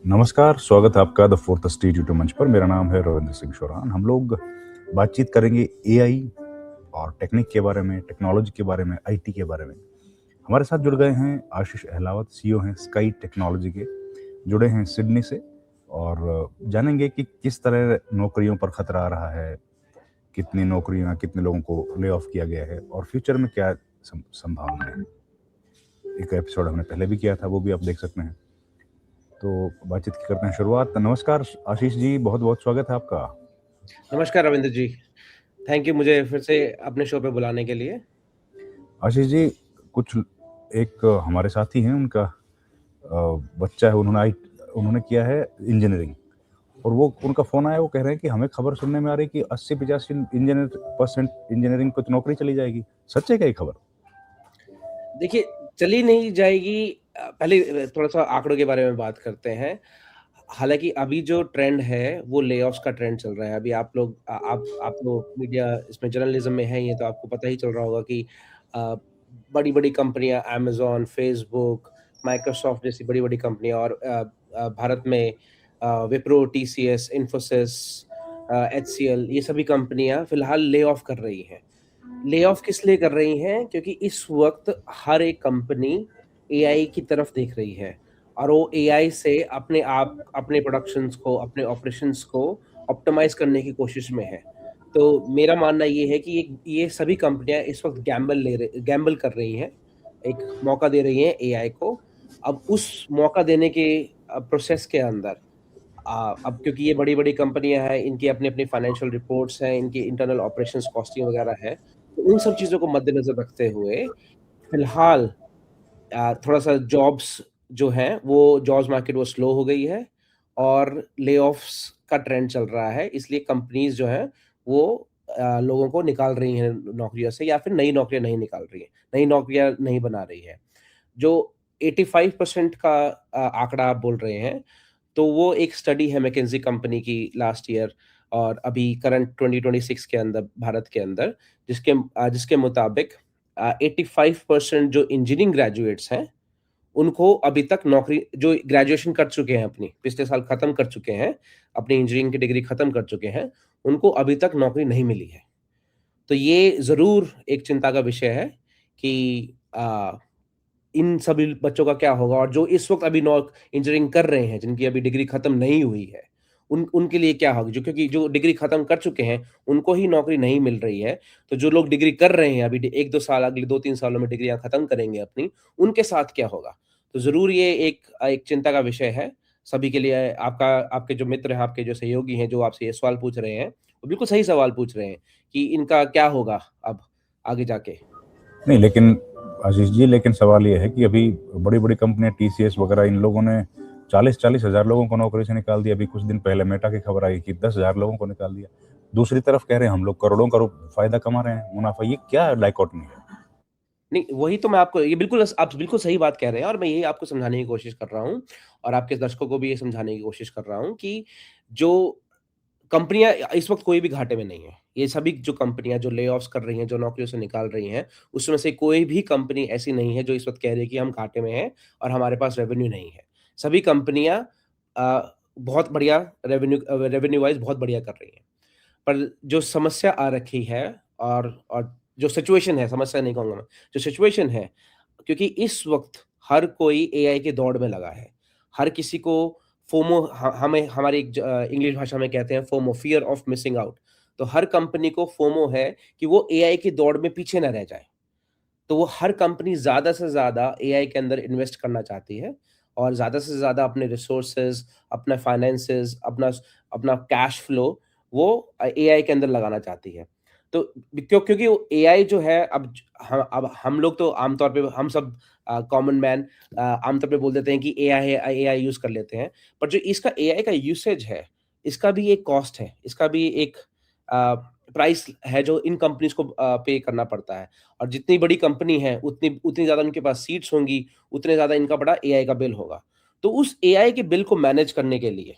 नमस्कार, स्वागत है आपका द फोर्थ स्टेज यूट्यूब मंच पर। मेरा नाम है रविंद्र सिंह शोरान। हम लोग बातचीत करेंगे एआई और टेक्निक के बारे में, टेक्नोलॉजी के बारे में, आईटी के बारे में। हमारे साथ जुड़ गए हैं आशीष अहलावत, सीईओ हैं स्काई टेक्नोलॉजी के, जुड़े हैं सिडनी से। और जानेंगे कि किस तरह नौकरियों पर खतरा आ रहा है, कितनी नौकरियां, कितने लोगों को ले ऑफ किया गया है और फ्यूचर में क्या संभावनाएं हैं। एक एपिसोड हमने पहले भी किया था, वो भी आप देख सकते हैं। तो बातचीत की करते हैं शुरुआत। नमस्कार आशीष जी, बहुत बहुत स्वागत है आपका। नमस्कार रविंद्र जी। थैंक यू मुझे फिर से अपने शो पे बुलाने के लिए। आशीष जी, कुछ एक हमारे साथी हैं, उनका बच्चा है, उन्होंने किया है इंजीनियरिंग। और वो उनका फ़ोन आया, वो कह रहे हैं कि हमें खबर सुनने में आ रही है कि 80-85 इंजीनियरिंग को तो नौकरी चली जाएगी। सच है क्या ये खबर? देखिए, चली नहीं जाएगी। पहले थोड़ा-सा आंकड़ों के बारे में बात करते हैं। हालाँकि अभी जो ट्रेंड है, वो ले-ऑफ्स का ट्रेंड चल रहा है। अभी आप लोग मीडिया इसमें जर्नलिज़्म में हैं ये तो आपको पता ही चल रहा होगा कि अ, बड़ी-बड़ी कंपनियाँ अमेज़न, फ़ेसबुक, माइक्रोसॉफ्ट जैसी बड़ी-बड़ी कंपनियाँ और भारत में विप्रो, टीसीएस, इन्फोसिस, एचसीएल ये सभी कंपनियाँ फिलहाल ले-ऑफ कर रही हैं। ले ऑफ किस लिए कर रही हैं? क्योंकि इस वक़्त हर एक कंपनी एआई की तरफ देख रही है और वो एआई से अपने प्रोडक्शंस को, अपने ऑपरेशंस को ऑप्टिमाइज़ करने की कोशिश में है। तो मेरा मानना ये है कि ये सभी कंपनियाँ इस वक़्त गैम्बल कर रही हैं, एक मौका दे रही हैं एआई को। अब उस मौका देने के प्रोसेस के अंदर अब क्योंकि ये बड़ी-बड़ी कंपनियाँ हैं, इनकी अपनी-अपनी फाइनेंशियल रिपोर्ट्स हैं, इनकी इंटरनल ऑपरेशंस कॉस्टिंग वगैरह है। तो उन सब चीज़ों को मद्देनज़र रखते हुए फिलहाल थोड़ा-सा जॉब्स जो हैं, वो जॉब्स मार्केट वो स्लो हो गई है और ले-ऑफ्स का ट्रेंड चल रहा है। इसलिए कंपनीज़ जो हैं, वो लोगों को निकाल रही हैं नौकरियों से या फिर नई नौकरियाँ नहीं निकाल रही हैं, नई नौकरियाँ नहीं बना रही है। जो 85% का आंकड़ा आप बोल रहे हैं, तो वो एक स्टडी है मैकेंजी कंपनी की लास्ट ईयर और अभी करंट 2026 के अंदर भारत के अंदर जिसके मुताबिक 85% जो इंजीनियरिंग ग्रेजुएट्स हैं, उनको अभी तक नौकरी जो ग्रेजुएशन कर चुके हैं अपनी, पिछले साल खत्म कर चुके हैं, अपनी इंजीनियरिंग की डिग्री खत्म कर चुके हैं, उनको अभी तक नौकरी नहीं मिली है। तो ये ज़रूर एक चिंता का विषय है कि इन सभी बच्चों का क्या होगा और जो इस वक़्त अभी नौ इंजीनियरिंग कर रहे हैं, जिनकी अभी डिग्री खत्म नहीं हुई है, उनके लिए क्या होगा? क्योंकि जो डिग्री खत्म कर चुके हैं, उनको ही नौकरी नहीं मिल रही है, तो जो लोग डिग्री कर रहे हैं अभी 1-2 साल अगले 2-3 सालों में डिग्रियाँ खत्म करेंगे अपनी, उनके साथ क्या होगा? तो ज़रूर ये एक चिंता का विषय है सभी के लिए। आपके जो मित्र हैं, आपके जो सहयोगी हैं, जो आपसे ये सवाल पूछ रहे हैं, वो बिल्कुल सही सवाल पूछ रहे हैं कि इनका क्या होगा अब आगे जाके? नहीं, लेकिन आशीष जी, लेकिन सवाल ये है कि अभी बड़ी-बड़ी कंपनियां, टीसीएस वगैरह, इन लोगों ने 40-40 हज़ार लोगों को नौकरी से निकाल दिया। अभी कुछ दिन पहले मेटा की खबर आई कि 10,000 लोगों को निकाल दिया। दूसरी तरफ कह रहे हैं हम लोग करोड़ों का फ़ायदा कमा रहे हैं, मुनाफ़ा। ये क्या डाइकोटोमी है? नहीं, वही तो मैं आपको ये बिल्कुल आप बिल्कुल सही बात कह रहे हैं और मैं यही आपको समझाने की कोशिश कर रहा हूँ और आपके दर्शकों को भी ये समझाने की कोशिश कर रहा हूँ कि जो कंपनियाँ इस वक़्त कोई भी घाटे में नहीं है। ये सभी जो कंपनियाँ जो ले-ऑफ्स कर रही हैं, जो नौकरियों से निकाल रही हैं, उसमें से कोई भी कंपनी ऐसी नहीं है जो इस वक़्त कह रही है कि हम घाटे में हैं और हमारे पास रेवेन्यू नहीं है। सभी कंपनियाँ बहुत बढ़िया रेवेन्यू वाइज़ बहुत बढ़िया कर रही हैं। पर जो समस्या आ रखी है और जो सिचुएशन है, समस्या नहीं कहूँगा मैं, जो सिचुएशन है क्योंकि इस वक़्त हर कोई एआई की दौड़ में लगा है। हर किसी को फोमो ह हमें हमारी इंग्लिश भाषा में कहते हैं FOMO, fear of missing out. तो हर कंपनी को फोमो है कि वो एआई की दौड़ में पीछे ना रह जाए। तो वो हर कंपनी ज़्यादा से ज़्यादा एआई के अंदर इन्वेस्ट करना चाहती है और ज़्यादा से ज़्यादा अपने रिसोर्सेज़, अपना फाइनेंसेस, अपना कैश फ्लो वो एआई के अंदर लगाना चाहती है। तो क्योंकि वो एआई जो है अब हम लोग तो आमतौर पे हम सब कॉमन मैन आमतौर पे बोल देते हैं कि एआई यूज़ कर लेते हैं। पर जो इसका एआई का यूसेज है, इसका भी एक कॉस्ट है, इसका भी एक अ, प्राइस है जो इन कंपनीज़ को पे करना पड़ता है। और जितनी बड़ी कंपनी है, उतनी उतनी ज़्यादा उनके पास सीट्स होंगी, उतने ज़्यादा इनका बड़ा एआई का बिल होगा। तो उस एआई के बिल को मैनेज करने के लिए,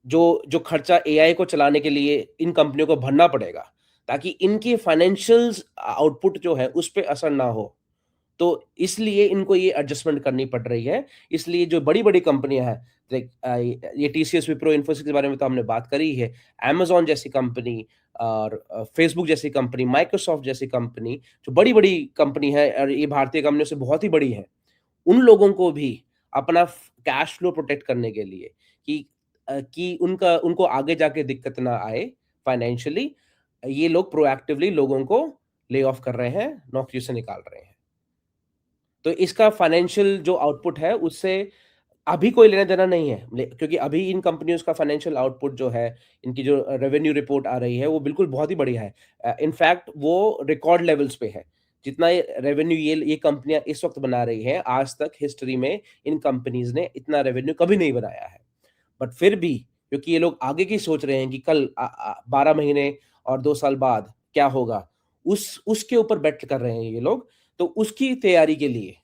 जो जो खर्चा एआई को चलाने के लिए इन कंपनियों को भरना पड़ेगा, ताकि इनके फाइनेंशियल्स आउटपुट जो है, उस पे असर ना हो। तो इसलिए इनको ये एडजस्टमेंट करनी पड़ रही है। इसलिए जो बड़ी-बड़ी कंपनियाँ हैं, लाइक ये टीसीएस, विप्रो, इन्फोसिस के बारे में तो हमने बात करी ही है। अमेज़न जैसी कंपनी और फेसबुक जैसी कंपनी, माइक्रोसॉफ्ट जैसी कंपनी, जो बड़ी-बड़ी कंपनी है और ये भारतीय कंपनियों से बहुत ही बड़ी है। उन लोगों को भी अपना कैश फ्लो प्रोटेक्ट करने के लिए कि उनका उनको आगे जाके दिक्कत ना आए फाइनेंशियली, ये लोग प्रोएक्टिवली लोगों को ले ऑफ कर रहे हैं, नौकरियों से निकाल रहे हैं। तो इसका फाइनेंशियल जो आउटपुट है उससे अभी कोई लेना-देना नहीं है। क्योंकि अभी इन कंपनियों का फाइनेंशियल आउटपुट जो है, इनकी जो रेवेन्यू रिपोर्ट आ रही है, वो बिल्कुल बहुत ही बढ़िया है। इनफैक्ट वो रिकॉर्ड लेवल्स पे है। जितना ये रेवेन्यू ये कंपनियाँ इस वक़्त बना रही हैं, आज तक हिस्ट्री में इन कंपनीज़ ने इतना रेवेन्यू कभी नहीं बनाया है। बट फिर भी क्योंकि ये लोग आगे की सोच रहे हैं कि कल 12 महीने और 2 साल बाद क्या होगा, उसके ऊपर बेट कर रहे हैं ये लोग। तो उसकी तैयारी के लिए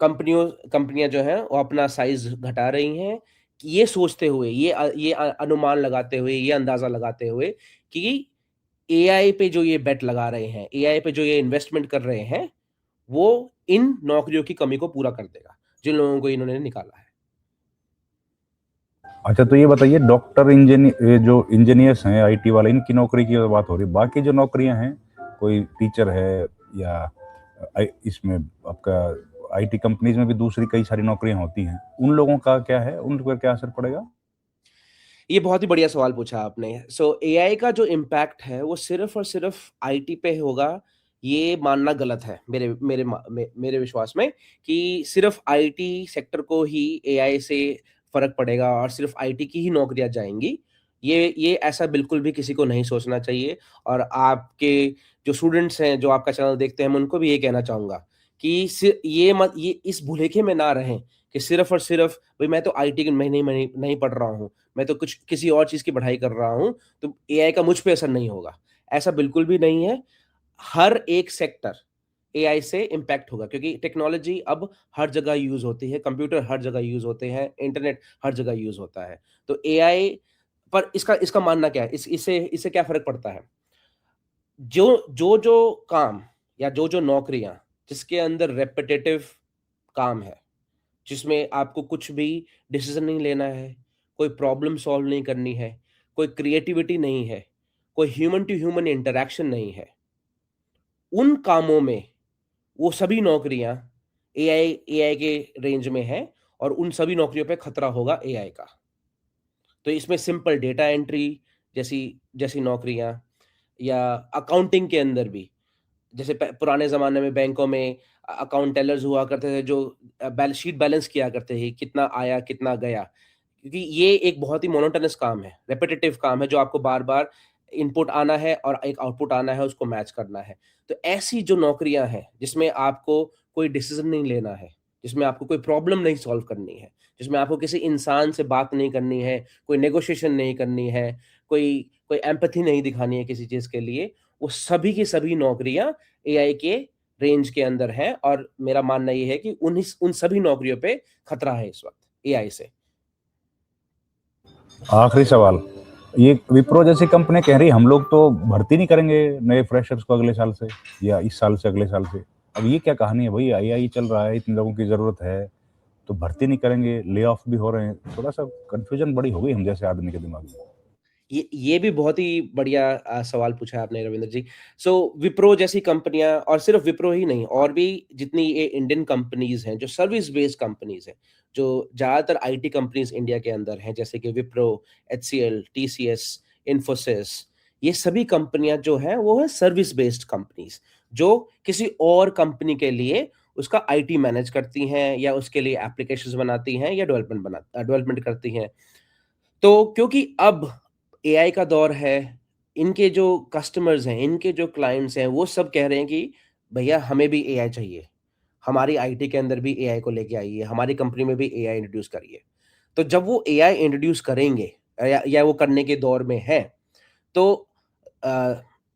कंपनियाँ जो हैं वो अपना साइज़ घटा रही हैं, कि ये सोचते हुए, अनुमान लगाते हुए, ये अंदाज़ा लगाते हुए कि एआई पे जो ये बेट लगा रहे हैं, एआई पे जो ये इन्वेस्टमेंट कर रहे हैं, वो इन नौकरियों की कमी को पूरा कर देगा, जिन लोगों को इन्होंने निकाला है। अच्छा, तो ये बताइए, डॉक्टर, इंजीनियर, जो इंजीनियर्स हैं, आईटी वाले, इनकी नौकरी की बात हो रही है। बाकी जो नौकरियां हैं, कोई टीचर है या इसमें आपका आईटी कंपनीज में भी दूसरी कई सारी नौकरियां होती हैं, उन लोगों का क्या है, उन पर क्या असर पड़ेगा? ये बहुत ही बढ़िया सवाल पूछा आपने। सो एआई का जो इम्पैक्ट है, वो सिर्फ़ और सिर्फ़ आईटी पे होगा, ये मानना गलत है मेरे विश्वास में, कि सिर्फ़ आईटी सेक्टर को ही एआई से फ़र्क पड़ेगा और सिर्फ़ आईटी की ही नौकरियाँ जाएँगी। ये ऐसा बिल्कुल भी किसी को नहीं सोचना चाहिए। और आपके जो स्टूडेंट्स हैं, जो आपका चैनल देखते हैं, मैं उनको भी ये कहना चाहूँगा कि ये इस भुलेखे में ना रहें कि सिर्फ़ और सिर्फ़ भई मैं तो आईटी की नहीं पढ़ रहा हूँ। मैं तो कुछ किसी और चीज़ की पढ़ाई कर रहा हूँ, तो एआई का मुझ पे असर नहीं होगा। ऐसा बिल्कुल भी नहीं है। हर एक सेक्टर एआई से इम्पैक्ट होगा, क्योंकि टेक्नोलॉजी अब हर जगह यूज़ होती है, कंप्यूटर हर जगह यूज़ होते हैं, इंटरनेट हर जगह यूज़ होता है। तो एआई पर इसका इसका मानना क्या है? इससे इससे क्या फ़र्क पड़ता है? जो काम या जो नौकरियाँ जिसके अंदर रिपिटिटिव काम है, जिसमें आपको कुछ भी डिसीज़न नहीं लेना है, कोई प्रॉब्लम सॉल्व नहीं करनी है, कोई क्रिएटिविटी नहीं है, कोई ह्यूमन टू ह्यूमन इंटरैक्शन नहीं है, उन कामों में वो सभी नौकरियाँ एआई एआई के रेंज में हैं और उन सभी नौकरियों पे खतरा होगा एआई का। तो इसमें सिंपल डेटा एंट्री जैसी जैसी नौकरियाँ, या अकाउंटिंग के अंदर भी, जैसे पुराने ज़माने में बैंकों में अकाउंट टेलर्स हुआ करते थे, जो शीट बैलेंस किया करते थे, कितना आया, कितना गया। क्योंकि ये एक बहुत ही मोनोटोनस काम है, रिपिटिटिव काम है, जो आपको बार-बार इनपुट आना है और एक आउटपुट आना है, उसको मैच करना है। तो ऐसी जो नौकरियाँ हैं, जिसमें आपको कोई डिसीज़न नहीं लेना है, जिसमें आपको कोई प्रॉब्लम नहीं सॉल्व करनी है, जिसमें आपको किसी इंसान से बात नहीं करनी है, कोई नेगोशिएशन नहीं करनी है, कोई कोई एम्पैथी नहीं दिखानी है किसी चीज़ के लिए, वो सभी की सभी नौकरियाँ एआई के रेंज के अंदर हैं। और मेरा मानना ये है कि उन सभी नौकरियों पे खतरा है इस वक़्त एआई से। आखिरी सवाल, ये विप्रो जैसी कंपनी कह रही है हम लोग तो भर्ती नहीं करेंगे नए फ्रेशर्स को अगले साल से, या इस साल से अगले साल से। अब ये क्या कहानी है भाई? आई चल रहा है, इतने लोगों की जरूरत है, तो भर्ती नहीं करेंगे, ले ऑफ भी हो रहे हैं। थोड़ा सा कंफ्यूजन बड़ी हो गई हम जैसे आदमी के दिमाग में। ये भी बहुत ही बढ़िया सवाल पूछा आपने रविंद्र जी। सो विप्रो जैसी कंपनियाँ, और सिर्फ़ विप्रो ही नहीं, और भी जितनी ये इंडियन कंपनीज़ हैं, जो सर्विस बेस्ड कंपनीज़ हैं, जो ज़्यादातर आईटी कंपनीज़ इंडिया के अंदर हैं, जैसे कि विप्रो, एचसीएल, टीसीएस, इन्फोसिस, ये सभी कंपनियाँ जो हैं, वो हैं सर्विस बेस्ड कंपनीज़, जो किसी और कंपनी के लिए उसका आईटी मैनेज करती हैं, या उसके लिए एप्लीकेशंस बनाती हैं, या डेवलपमेंट करती हैं। तो क्योंकि अब एआई का दौर है, इनके जो कस्टमर्स हैं, इनके जो क्लाइंट्स हैं, वो सब कह रहे हैं कि भैया हमें भी एआई चाहिए। हमारी आईटी के अंदर भी एआई को लेके आइए, हमारी कंपनी में भी एआई इंट्रोड्यूस करिए। तो जब वो एआई इंट्रोड्यूस करेंगे, या वो करने के दौर में हैं, तो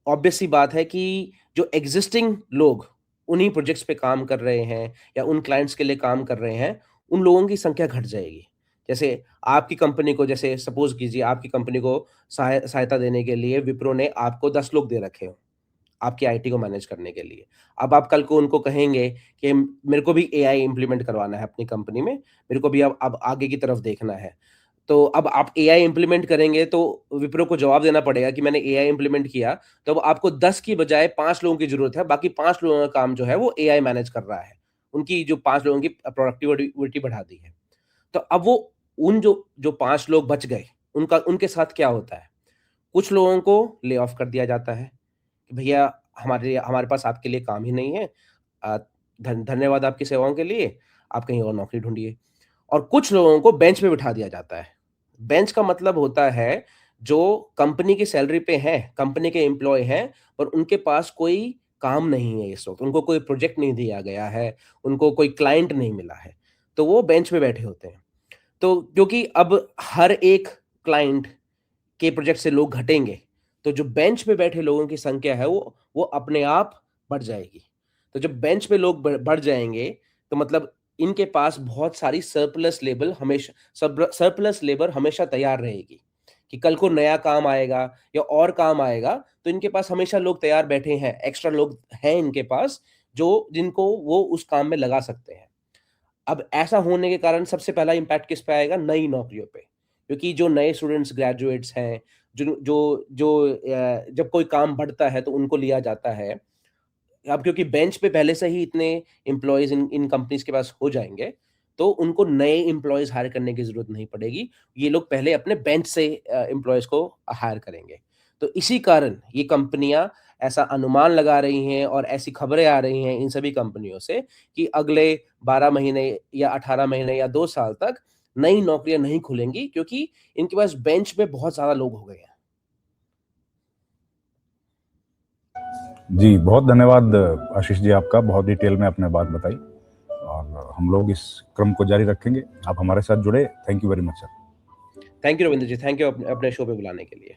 ऑब्वियस सी बात है कि जो एग्जिस्टिंग लोग उन्हीं प्रोजेक्ट्स पे काम कर रहे हैं, या उन क्लाइंट्स के लिए काम कर रहे हैं, उन लोगों की संख्या घट जाएगी। जैसे आपकी कंपनी को, जैसे सपोज़ कीजिए आपकी कंपनी को सहायता देने के लिए विप्रो ने आपको 10 लोग दे रखे हों। आपकी आईटी को मैनेज करने के लिए। अब आप कल को उनको कहेंगे कि मेरे को भी एआई इम्प्लीमेंट करवाना है अपनी कंपनी में, मेरे को भी अब आगे की तरफ देखना है। तो अब आप एआई इम्प्लीमेंट करेंगे तो विप्रो को जवाब देना पड़ेगा कि मैंने एआई इम्प्लीमेंट किया, तो अब आपको 10 की बजाय 5 लोगों की ज़रूरत है, बाकी 5 लोगों का काम जो है वो एआई मैनेज कर रहा है। उनकी जो 5 लोगों की प्रोडक्टिविटी बढ़ा दी है। तो अब वो उन जो जो 5 लोग बच गए, उनका उनके साथ क्या होता है? कुछ लोगों को ले ऑफ कर दिया जाता है कि भैया हमारे हमारे पास आपके लिए काम ही नहीं है। अ, धन्यवाद आपकी सेवाओं के लिए, आप कहीं और नौकरी ढूँढिए। और कुछ लोगों को बेंच पे बिठा दिया जाता है। बेंच का मतलब होता है जो कंपनी की सैलरी पे हैं, कंपनी के एम्प्लॉयी हैं, पर उनके पास कोई काम नहीं है इस वक़्त, उनको कोई प्रोजेक्ट नहीं दिया गया है, उनको कोई क्लाइंट नहीं मिला है, तो वो बेंच पे बैठे होते हैं। तो क्योंकि अब हर एक क्लाइंट के प्रोजेक्ट से लोग घटेंगे, तो जो बेंच पे बैठे लोगों की संख्या है वो अपने आप बढ़ जाएगी। तो जब बेंच पे लोग बढ़ जाएँगे, तो मतलब इनके पास बहुत सारी सरप्लस लेबर हमेशा तैयार रहेगी, कि कल को नया काम आएगा या और काम आएगा, तो इनके पास हमेशा लोग तैयार बैठे हैं, एक्स्ट्रा लोग हैं इनके पास, जो जिनको वो उस काम में लगा सकते हैं। अब ऐसा होने के कारण सबसे पहला इम्पैक्ट किस पे आएगा? नई नौकरियों पे। क्योंकि जो नए स्टूडेंट्स ग्रेजुएट्स हैं, जो जो जो जब कोई काम बढ़ता है तो उनको लिया जाता है। अब क्योंकि बेंच पे पहले से ही इतने एम्प्लॉइज़ इन इन कंपनीज़ के पास हो जाएँगे, तो उनको नए एम्प्लॉइज़ हायर करने की ज़रूरत नहीं पड़ेगी। ये लोग पहले अपने बेंच से एम्प्लॉइज़ को हायर करेंगे। तो इसी कारण ये कंपनियाँ ऐसा अनुमान लगा रही हैं और ऐसी खबरें आ रही हैं इन सभी कंपनियों से कि अगले 12 महीने या 18 महीने या 2 साल तक नई नौकरियाँ नहीं खुलेंगी, क्योंकि इनके पास बेंच पे बहुत ज़्यादा लोग हो गए हैं। जी, बहुत धन्यवाद आशीष जी आपका, बहुत डिटेल में आपने बात बताई और हम लोग इस क्रम को जारी रखेंगे। आप हमारे साथ जुड़े, thank you very much sir. Thank you Ravindra ji, thank you अपने शो पे बुलाने के लिए।